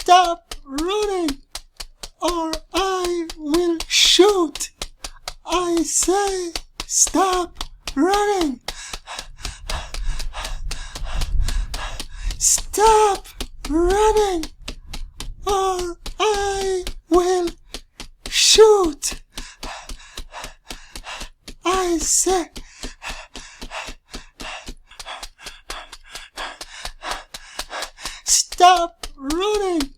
Stop running or I will shoot. I say stop running. Stop running or I will shoot. I say stop running